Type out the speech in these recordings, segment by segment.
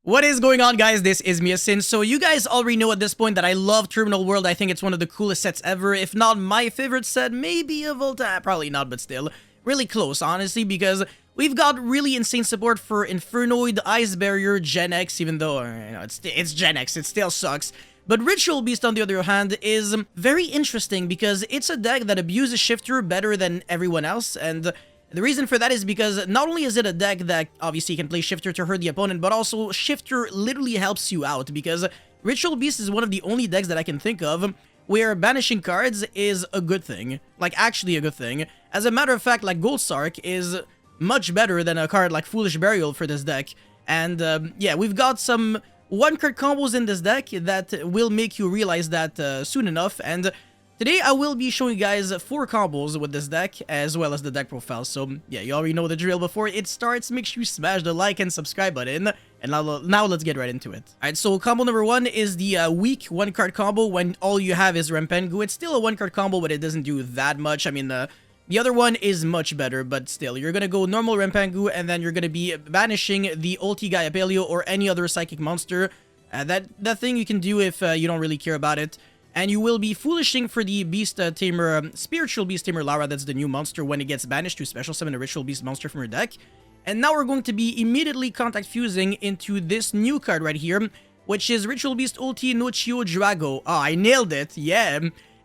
What is going on, guys? This is Miasin. So you guys already know at this point that I love Terminal World. I think it's one of the coolest sets ever, if not my favorite set, maybe of all time. Probably not, but still. Really close, honestly, because we've got really insane support for Infernoid, Ice Barrier, Gen X, even though, it's Gen X, it still sucks. But Ritual Beast, on the other hand, is very interesting because it's a deck that abuses Shifter better than everyone else, and the reason for that is because not only is it a deck that obviously can play Shifter to hurt the opponent, but also Shifter literally helps you out, because Ritual Beast is one of the only decks that I can think of where banishing cards is a good thing. Like, actually a good thing. As a matter of fact, like, Gold Sark is much better than a card like Foolish Burial for this deck. And, yeah, we've got some one-card combos in this deck that will make you realize that soon enough, and today I will be showing you guys 4 combos with this deck, as well as the deck profile. So yeah, you already know the drill. Before it starts, make sure you smash the like and subscribe button. And now let's get right into it. Alright, so combo number 1 is the weak 1-card combo when all you have is Rempengu. It's still a 1-card combo, but it doesn't do that much. I mean, the other one is much better, but still, you're gonna go normal Rempengu, and then you're gonna be banishing the ulti Gaia Paleo or any other psychic monster. That thing you can do if you don't really care about it. And you will be foolishing for the Beast Tamer, Spiritual Beast Tamer Lara. That's the new monster when it gets banished to special summon a Ritual Beast monster from your deck. And now we're going to be immediately contact fusing into this new card right here, which is Ritual Beast Ulti Nochio Drago. Ah, I nailed it, yeah.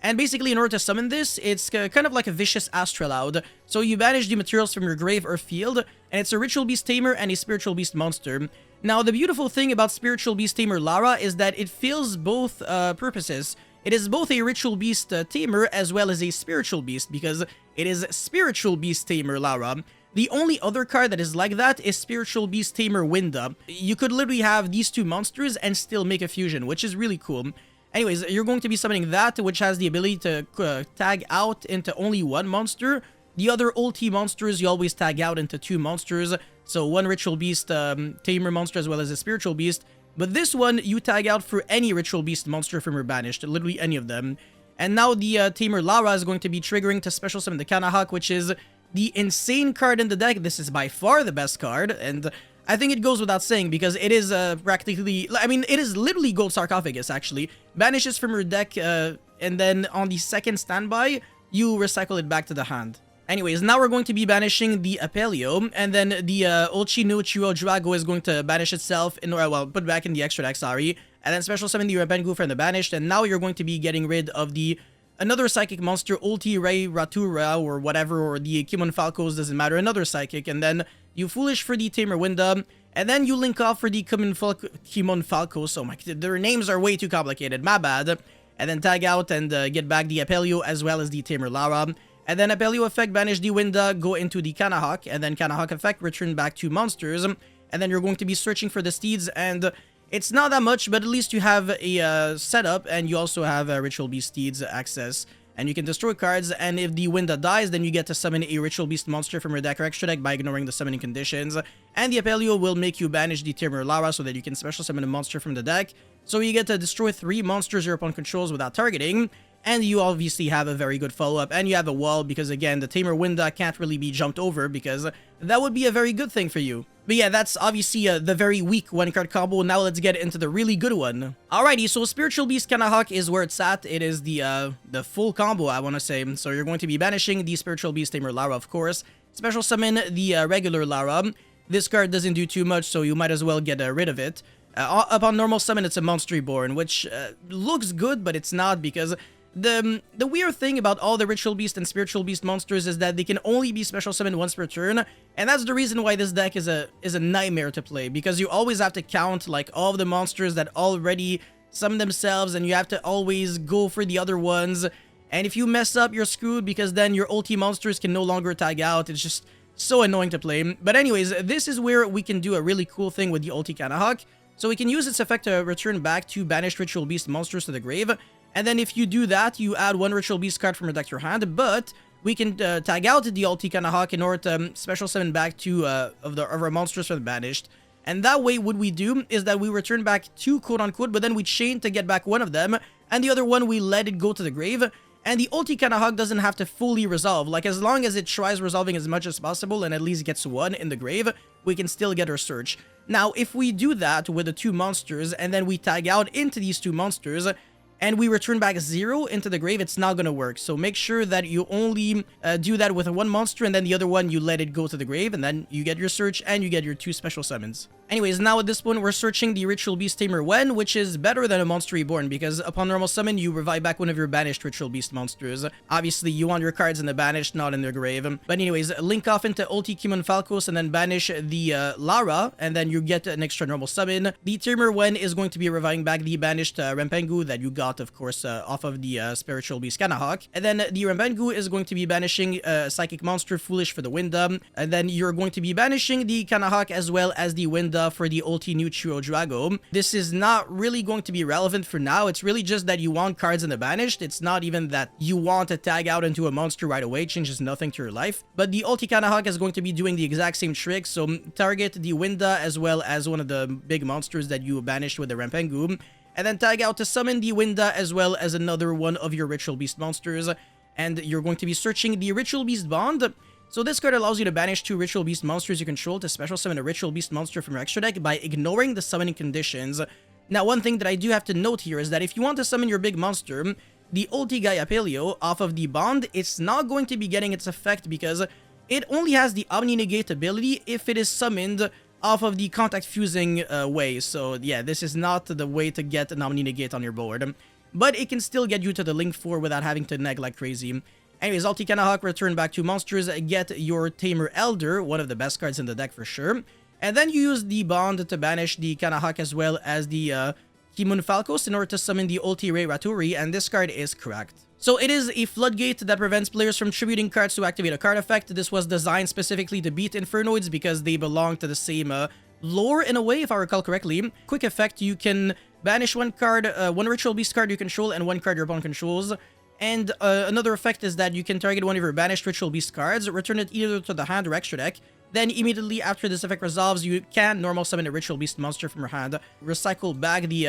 And basically, in order to summon this, it's kind of like a vicious Astrolaud. So you banish the materials from your grave or field, and it's a Ritual Beast Tamer and a Spiritual Beast monster. Now, the beautiful thing about Spiritual Beast Tamer Lara is that it fills both purposes. It is both a Ritual Beast Tamer as well as a Spiritual Beast, because it is Spiritual Beast Tamer Lara. The only other card that is like that is Spiritual Beast Tamer Winda. You could literally have these 2 monsters and still make a fusion, which is really cool. Anyways, you're going to be summoning that, which has the ability to tag out into only 1 monster. The other ulti monsters, you always tag out into 2 monsters. So 1 Ritual Beast Tamer monster as well as a Spiritual Beast. But this one, you tag out for any Ritual Beast monster from your banished, literally any of them. And now the Tamer Lara is going to be triggering to special summon the Kanahak, which is the insane card in the deck. This is by far the best card, and I think it goes without saying because it is practically, I mean, it is literally Gold Sarcophagus, actually. Banishes from your deck, and then on the second standby, you recycle it back to the hand. Anyways, now we're going to be banishing the Apelio, and then the Ulchi no Chuo Drago is going to banish itself, well, put back in the extra deck, sorry, and then special summon the Rempengu from the banished, and now you're going to be getting rid of the another psychic monster, Ulti Rei Ratura, or whatever, or the Kimon Falcos, doesn't matter, another psychic, and then you foolish for the Tamer Winda, and then you link off for the Kimon Falcos. Oh my, their names are way too complicated, my bad, and then tag out and get back the Apelio as well as the Tamer Lara. And then Apelio effect, banish the Winda, go into the Kanahak, and then Kanahak effect, return back 2 monsters. And then you're going to be searching for the steeds, and it's not that much, but at least you have a setup, and you also have a Ritual Beast Steeds access. And you can destroy cards, and if the Winda dies, then you get to summon a Ritual Beast monster from your deck or extra deck by ignoring the summoning conditions. And the Apelio will make you banish the Tamer Lara so that you can special summon a monster from the deck. So you get to destroy 3 monsters your opponent controls without targeting. And you obviously have a very good follow-up, and you have a wall, because again, the Tamer Winda can't really be jumped over, because that would be a very good thing for you. But yeah, that's obviously the very weak 1-card combo. Now let's get into the really good one. Alrighty, so Spiritual Beast Kanahak is where it's at. It is the full combo, I want to say. So you're going to be banishing the Spiritual Beast Tamer Lara, of course. Special summon the regular Lara. This card doesn't do too much, so you might as well get rid of it. Upon normal summon, it's a Monster Reborn, which looks good, but it's not, because the weird thing about all the Ritual Beast and Spiritual Beast monsters is that they can only be special summoned once per turn, and that's the reason why this deck is a nightmare to play, because you always have to count like all of the monsters that already summon themselves, and you have to always go for the other ones, and if you mess up, you're screwed, because then your ulti monsters can no longer tag out. It's just so annoying to play. But anyways, this is where we can do a really cool thing with the ulti Kanahak. So we can use its effect to return back 2 banished Ritual Beast monsters to the grave. And then if you do that, you add 1 Ritual Beast card from your deck to your hand, but we can tag out the ulti Kanahak in order to special summon back 2 of our monsters from the banished. And that way, what we do is that we return back 2 quote-unquote, but then we chain to get back 1 of them, and the other one we let it go to the grave. And the ulti Kanahak doesn't have to fully resolve. Like, as long as it tries resolving as much as possible and at least gets 1 in the grave, we can still get our search. Now, if we do that with the 2 monsters, and then we tag out into these 2 monsters, and we return back 0 into the grave, it's not gonna work. So make sure that you only do that with 1 monster, and then the other one, you let it go to the grave, and then you get your search, and you get your 2 special summons. Anyways, now at this point, we're searching the Ritual Beast Tamer Wen, which is better than a Monster Reborn, because upon normal summon, you revive back one of your banished Ritual Beast monsters. Obviously, you want your cards in the banished, not in the grave. But anyways, link off into Ulti Kimon Falcos, and then banish the Lara, and then you get an extra normal summon. The Tamer Wen is going to be reviving back the banished Rampengu that you got, of course, off of the Spiritual Beast Kanahawk. And then the Rampengu is going to be banishing Psychic Monster Foolish for the Winda. And then you're going to be banishing the Kanahawk as well as the Winda for the Ulti Nuchio Drago. This is not really going to be relevant for now. It's really just that you want cards in the banished. It's not even that you want to tag out into a monster right away. It changes nothing to your life. But the Ulti Kanahawk is going to be doing the exact same trick. So target the Winda as well as one of the big monsters that you banished with the Rampengu. And then tag out to summon the Winda as well as another one of your Ritual Beast monsters. And you're going to be searching the Ritual Beast Bond. So this card allows you to banish 2 Ritual Beast monsters you control to special summon a Ritual Beast monster from your extra deck by ignoring the summoning conditions. Now, one thing that I do have to note here is that if you want to summon your big monster, the Ulti Gaia Paleo off of the Bond, it's not going to be getting its effect because it only has the Omni Negate ability if it is summoned off of the Contact Fusing way. So yeah, this is not the way to get an Omni Negate on your board. But it can still get you to the Link 4 without having to neg like crazy. Anyways, Ulti Kanahawk, return back 2 monsters, get your Tamer Elder, one of the best cards in the deck for sure. And then you use the Bond to banish the Kanahawk as well as the Kimon Falcos in order to summon the Ulti Rei Raturi, and this card is cracked. So it is a floodgate that prevents players from tributing cards to activate a card effect. This was designed specifically to beat Infernoids because they belong to the same lore in a way, if I recall correctly. Quick effect, you can banish 1 card, 1 Ritual Beast card you control and 1 card your opponent controls. And another effect is that you can target one of your banished Ritual Beast cards, return it either to the hand or extra deck. Then immediately after this effect resolves, you can normal summon a Ritual Beast monster from your hand, recycle back the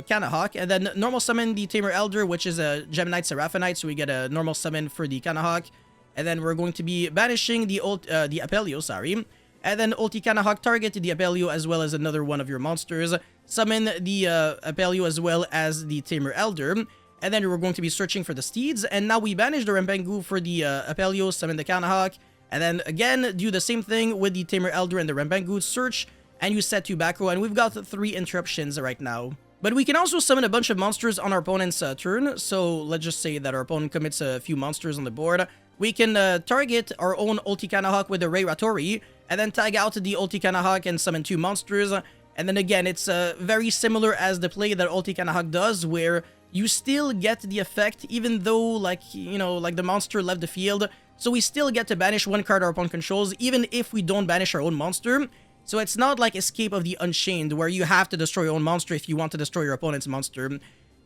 Kanahawk, and then normal summon the Tamer Elder, which is a Geminite Seraphonite, so we get a normal summon for the Kanahawk. And then we're going to be banishing the Apelio, sorry. And then Ulti Kanahawk target the Apelio as well as another one of your monsters. Summon the Apelio as well as the Tamer Elder. And then we're going to be searching for the Steeds. And now we banish the Rampengu for the Apelio, summon the Kanahawk. And then again, do the same thing with the Tamer Elder and the Rampengu. Search, and you set 2 back row. And we've got 3 interruptions right now. But we can also summon a bunch of monsters on our opponent's turn. So let's just say that our opponent commits a few monsters on the board. We can target our own Ulti Kanahawk with the Rei Ratori. And then tag out the Ulti Kanahawk and summon 2 monsters. And then again, it's very similar as the play that Ulti Kanahawk does, where you still get the effect even though, like, you know, like the monster left the field. So we still get to banish 1 card our opponent controls, even if we don't banish our own monster. So it's not like Escape of the Unchained, where you have to destroy your own monster if you want to destroy your opponent's monster.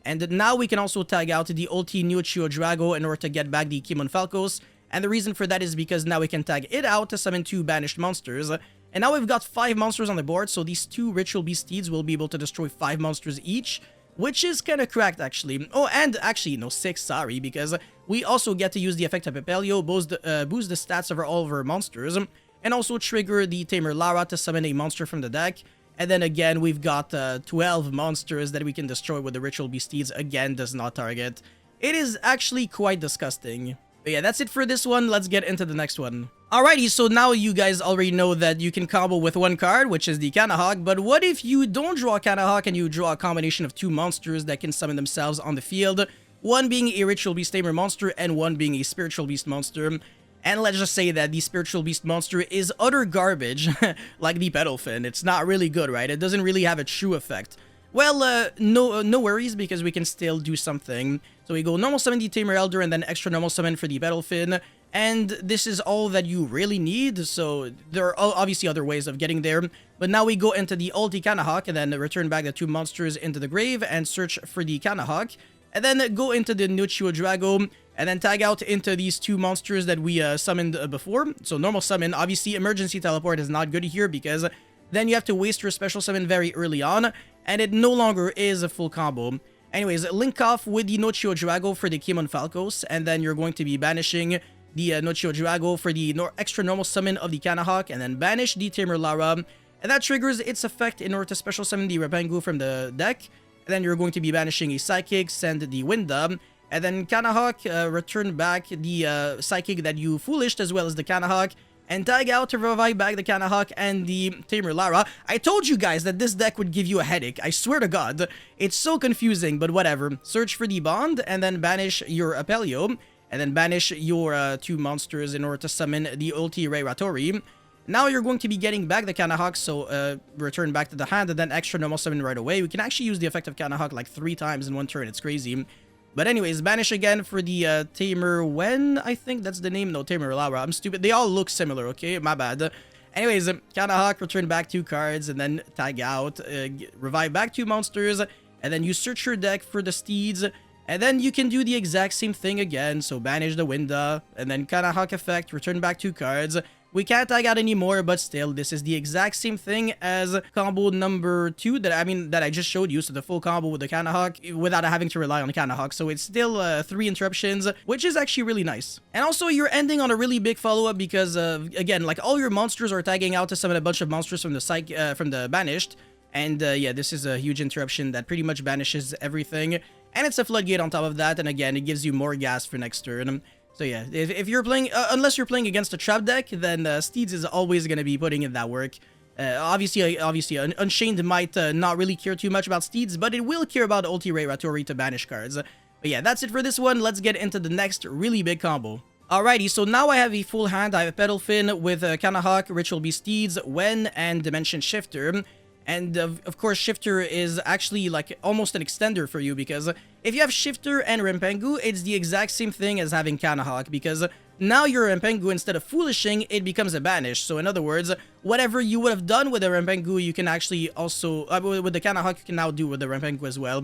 And now we can also tag out the Ulti Nuchio Drago in order to get back the Kimon Falcos. And the reason for that is because now we can tag it out to summon 2 banished monsters. And now we've got 5 monsters on the board, so these 2 Ritual Beast Steeds will be able to destroy 5 monsters each, which is kind of cracked, actually. Oh, and actually, no, 6, sorry, because we also get to use the effect of Apelio, boost the stats of all of our monsters, and also trigger the Tamer Lara to summon a monster from the deck. And then again, we've got 12 monsters that we can destroy with the Ritual Beast Steeds. Again, does not target. It is actually quite disgusting. But yeah, that's it for this one. Let's get into the next one. Alrighty, so now you guys already know that you can combo with 1 card, which is the Kanahawk. But what if you don't draw a Kanahawk and you draw a combination of 2 monsters that can summon themselves on the field? One being a Ritual Beast Tamer monster and one being a Spiritual Beast monster. And let's just say that the Spiritual Beast monster is utter garbage, like the Pedalfin. It's not really good, right? It doesn't really have a true effect. Well, no worries, because we can still do something. So we go normal summon the Tamer Elder and then extra normal summon for the Pedalfin. And this is all that you really need. So there are obviously other ways of getting there. But now we go into the Ulti Kanahawk and then return back the 2 monsters into the grave and search for the Kanahawk. And then go into the Nuchio Drago and then tag out into these 2 monsters that we summoned before. So normal summon. Obviously, emergency teleport is not good here because then you have to waste your special summon very early on. And it no longer is a full combo. Anyways, link off with the Nuchio Drago for the Kimon Falcos. And then you're going to be banishing the Nuchio Drago for the extra normal summon of the Kanahawk. And then banish the Tamer Lara. and that triggers its effect in order to special summon the Rampengu from the deck. And then you're going to be banishing a Psychic, send the Winda, and then Kanahawk, return back the Psychic that you foolished as well as the Kanahawk, and tag out to revive back the Kanahawk and the Tamer Lara. I told you guys that this deck would give you a headache, I swear to god. It's so confusing, but whatever. Search for the Bond, and then banish your Apelio, and then banish your 2 monsters in order to summon the Ulti Ray Ratori. Now you're going to be getting back the Kanahawk, so return back to the hand, and then extra normal summon right away. We can actually use the effect of Kanahawk like 3 times in one turn, it's crazy. But anyways, banish again for the Tamer Wen, I think that's the name. No, Tamer Lara, I'm stupid. They all look similar, okay? My bad. Anyways, Kanahawk, return back 2 cards, and then tag out, revive back 2 monsters, and then you search your deck for the Steeds, and then you can do the exact same thing again. So banish the Winda, and then Kanahawk effect, return back 2 cards. We can't tag out anymore, but still, this is the exact same thing as combo number 2 that I just showed you. So the full combo with the Kanahawk without having to rely on the Kanahawk. So it's still 3 interruptions, which is actually really nice. And also, you're ending on a really big follow-up because, again, like all your monsters are tagging out to summon a bunch of monsters from the banished. And yeah, this is a huge interruption that pretty much banishes everything. And it's a floodgate on top of that. And again, it gives you more gas for next turn. So yeah, if you're playing, unless you're playing against a trap deck, then Steeds is always going to be putting in that work. Obviously, Unchained might not really care too much about Steeds, but it will care about Ulti Ray Ratori to banish cards. But yeah, that's it for this one. Let's get into the next really big combo. Alrighty, so now I have a full hand. I have a Petalfin with Kanahawk, Ritual Beast Steeds, Wen, and Dimension Shifter. And of course, Shifter is actually like almost an extender for you, because if you have Shifter and Rampengu, it's the exact same thing as having Kanahawk, because now your Rampengu, instead of foolishing, it becomes a banish. So in other words, whatever you would have done with the Rampengu, you can actually also, with the Kanahawk, you can now do with the Rampengu as well.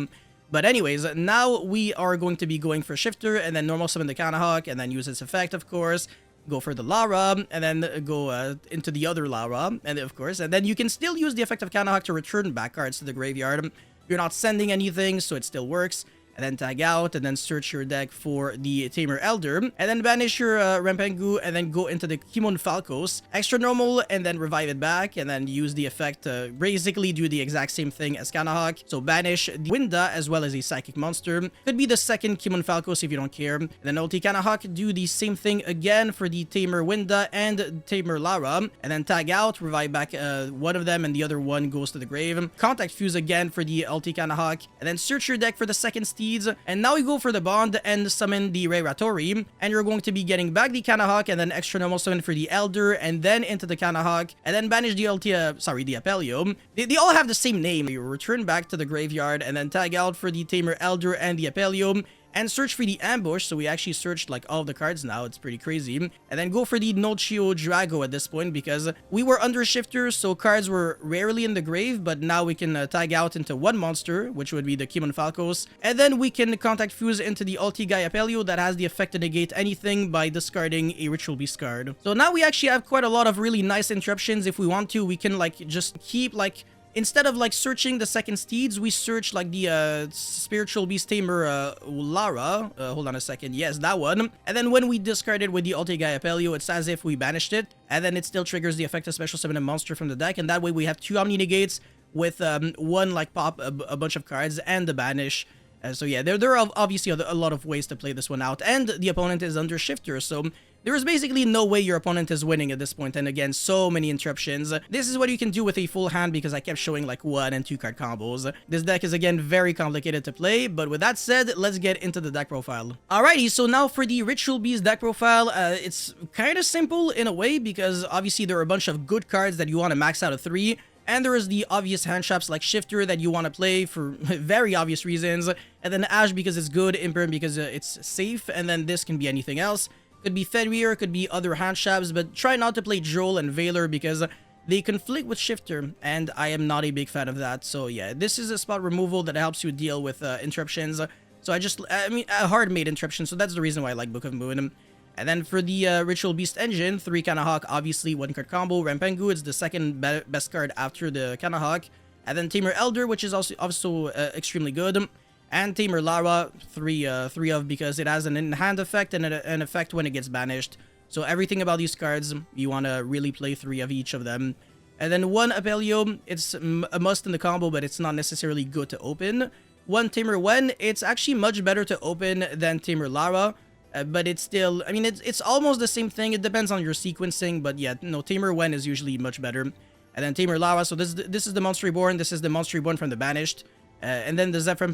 But anyways, now we are going to be going for Shifter, and then normal summon the Kanahawk, and then use its effect, of course. Go for the Lara, and then go into the other Lara, and of course, and then you can still use the effect of Kanahawk to return back cards to the graveyard. You're not sending anything, so it still works. And then tag out, and then search your deck for the Tamer Elder, and then banish your Rampengu, and then go into the Kimon Falcos, extra normal, and then revive it back, and then use the effect to basically do the exact same thing as Kanahawk. So banish the Winda as well as a Psychic monster. Could be the second Kimon Falcos if you don't care. And then Ulti Kanahawk, do the same thing again for the Tamer Winda and Tamer Lara, and then tag out, revive back one of them, and the other one goes to the grave. Contact Fuse again for the Ulti Kanahawk, and then search your deck for the second Steeds. And now you go for the Bond and summon the Ray Ratori, and you're going to be getting back the Kanahawk, and then extra normal summon for the Elder, and then into the Kanahawk, and then banish the the Apelio. They all have the same name. You return back to the graveyard, and then tag out for the Tamer Elder and the Apelio, and search for the Ambush. So we actually searched like all of the cards now. It's pretty crazy. And then go for the Nochio Drago at this point, because we were under Shifter, so cards were rarely in the grave, but now we can tag out into one monster, which would be the Kimon Falcos, and then we can Contact Fuse into the Ulti Guy Apelio that has the effect to negate anything by discarding a Ritual Beast card. So now we actually have quite a lot of really nice interruptions. If we want to, we can like just keep like, instead of like searching the second Steeds, we search like the Spiritual Beast Tamer Lara. Hold on a second. Yes, that one. And then when we discard it with the Ulti Guy Apelio, it's as if we banished it. And then it still triggers the effect of special summon a monster from the deck. And that way we have 2 Omni Negates with one like pop a bunch of cards and the banish. So yeah, there are obviously a lot of ways to play this one out. And the opponent is under Shifter, so there is basically no way your opponent is winning at this point. And again, so many interruptions. This is what you can do with a full hand, because I kept showing like 1 and 2 card combos. This deck is again very complicated to play, but with that said, let's get into the deck profile. Alrighty, so now for the Ritual Beast deck profile, it's kind of simple in a way, because obviously there are a bunch of good cards that you want to max out of 3. And there is the obvious hand traps like Shifter that you want to play for very obvious reasons. And then Ash because it's good, Imperm because it's safe, and then this can be anything else. Could be Fenrir, could be other hand traps, but try not to play Droll and Valor because they conflict with Shifter, and I am not a big fan of that. So yeah, this is a spot removal that helps you deal with interruptions. So I mean, a hard-made interruption, so that's the reason why I like Book of Moon. And then for the Ritual Beast engine, 3 Kanahawk, obviously 1 card combo. Rampengu, it's the second best card after the Kanahawk. And then Tamer Elder, which is also extremely good. And Tamer Lara, 3 of, because it has an in-hand effect and an effect when it gets banished. So everything about these cards, you want to really play 3 of each of them. And then 1 Apelio, it's a must in the combo, but it's not necessarily good to open. 1 Tamer Wen, it's actually much better to open than Tamer Lara. But it's still, I mean, it's almost the same thing. It depends on your sequencing, but yeah, no, Tamer Wen is usually much better. And then Tamer Lara, so this is the Monster Reborn, this is the Monster Reborn from the Banished. And then the Zephyr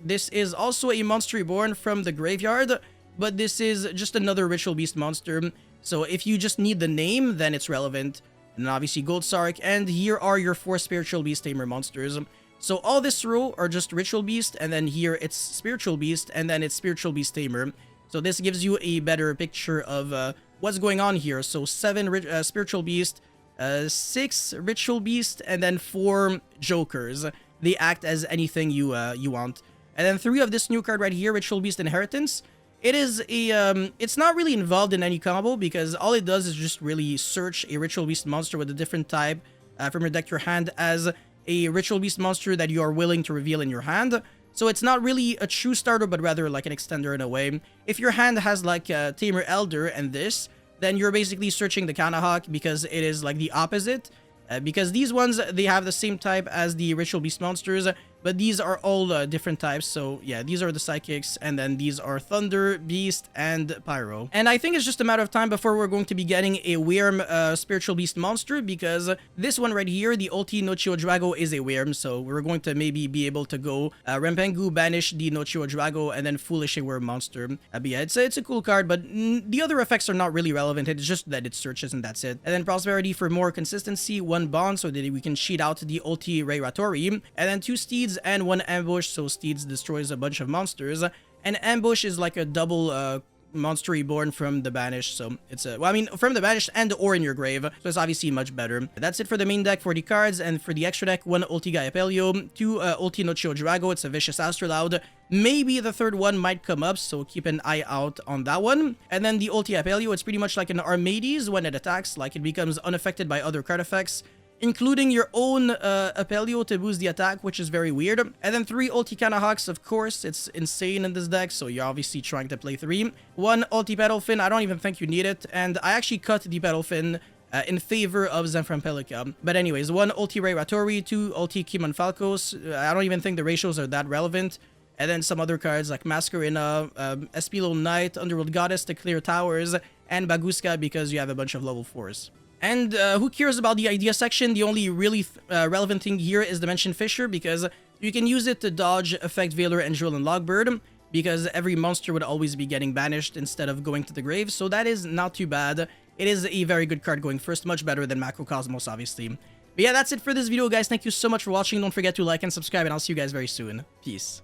this is also a Monster Reborn from the Graveyard, but this is just another Ritual Beast monster. So if you just need the name, then it's relevant. And then obviously Gold Sark, and here are your 4 Spiritual Beast Tamer monsters. So all this row are just Ritual Beast, and then here it's Spiritual Beast, and then it's Spiritual Beast Tamer. So this gives you a better picture of what's going on here. So 7 Spiritual Beast, 6 Ritual Beast, and then 4 Jokers. They act as anything you want. And then 3 of this new card right here, Ritual Beast Inheritance. It is a, it's not really involved in any combo because all it does is just really search a Ritual Beast monster with a different type from your deck to your hand as a Ritual Beast monster that you are willing to reveal in your hand. So it's not really a true starter, but rather like an extender in a way. If your hand has like Tamer Elder and this, then you're basically searching the Kanahawk because it is like the opposite. Because these ones, they have the same type as the Ritual Beast monsters, but these are all different types. So yeah, these are the Psychics, and then these are Thunder, Beast, and Pyro. And I think it's just a matter of time before we're going to be getting a Wyrm Spiritual Beast monster, because this one right here, the Ulti Nochio Drago, is a Wyrm, so we're going to maybe be able to go Rempengu, banish the Nochio Drago, and then Foolish a Wyrm monster. But yeah, it's a cool card, but the other effects are not really relevant. It's just that it searches and that's it. And then Prosperity for more consistency, 1 Bond, so that we can cheat out the Ulti Ray Ratori, and then 2 Steeds and 1 Ambush, so Steeds destroys a bunch of monsters, and Ambush is like a double Monster Reborn from the Banished, so it's a, well, I mean, from the Banished and or in your grave, so it's obviously much better. That's it for the main deck for the cards, and for the extra deck, 1 Ulti Gaia Pelio, 2 Ulti Nochio Drago, it's a Vicious Astrolaud. Maybe the third one might come up, so keep an eye out on that one. And then the Ulti Apelio, it's pretty much like an Armades when it attacks, like it becomes unaffected by other card effects, including your own Apelio to boost the attack, which is very weird. And then 3 Ulti Kanahawks, of course, it's insane in this deck, so you're obviously trying to play 3. 1 Ulti Petalfin, I don't even think you need it, and I actually cut the Petalfin in favor of Zenframpelica. But anyways, 1 Ulti Ray Ratori, 2 Ulti Kimon Falcos, I don't even think the ratios are that relevant. And then some other cards like Masquerina, Espilo Knight, Underworld Goddess to clear towers, and Baguska because you have a bunch of level 4s. And who cares about the idea section? The only really relevant thing here is Dimension Fisher, because you can use it to dodge Effect Veiler and Drill and Logbird, because every monster would always be getting banished instead of going to the grave, so that is not too bad. It is a very good card going first, much better than Macrocosmos, obviously. But yeah, that's it for this video, guys. Thank you so much for watching. Don't forget to like and subscribe, and I'll see you guys very soon. Peace.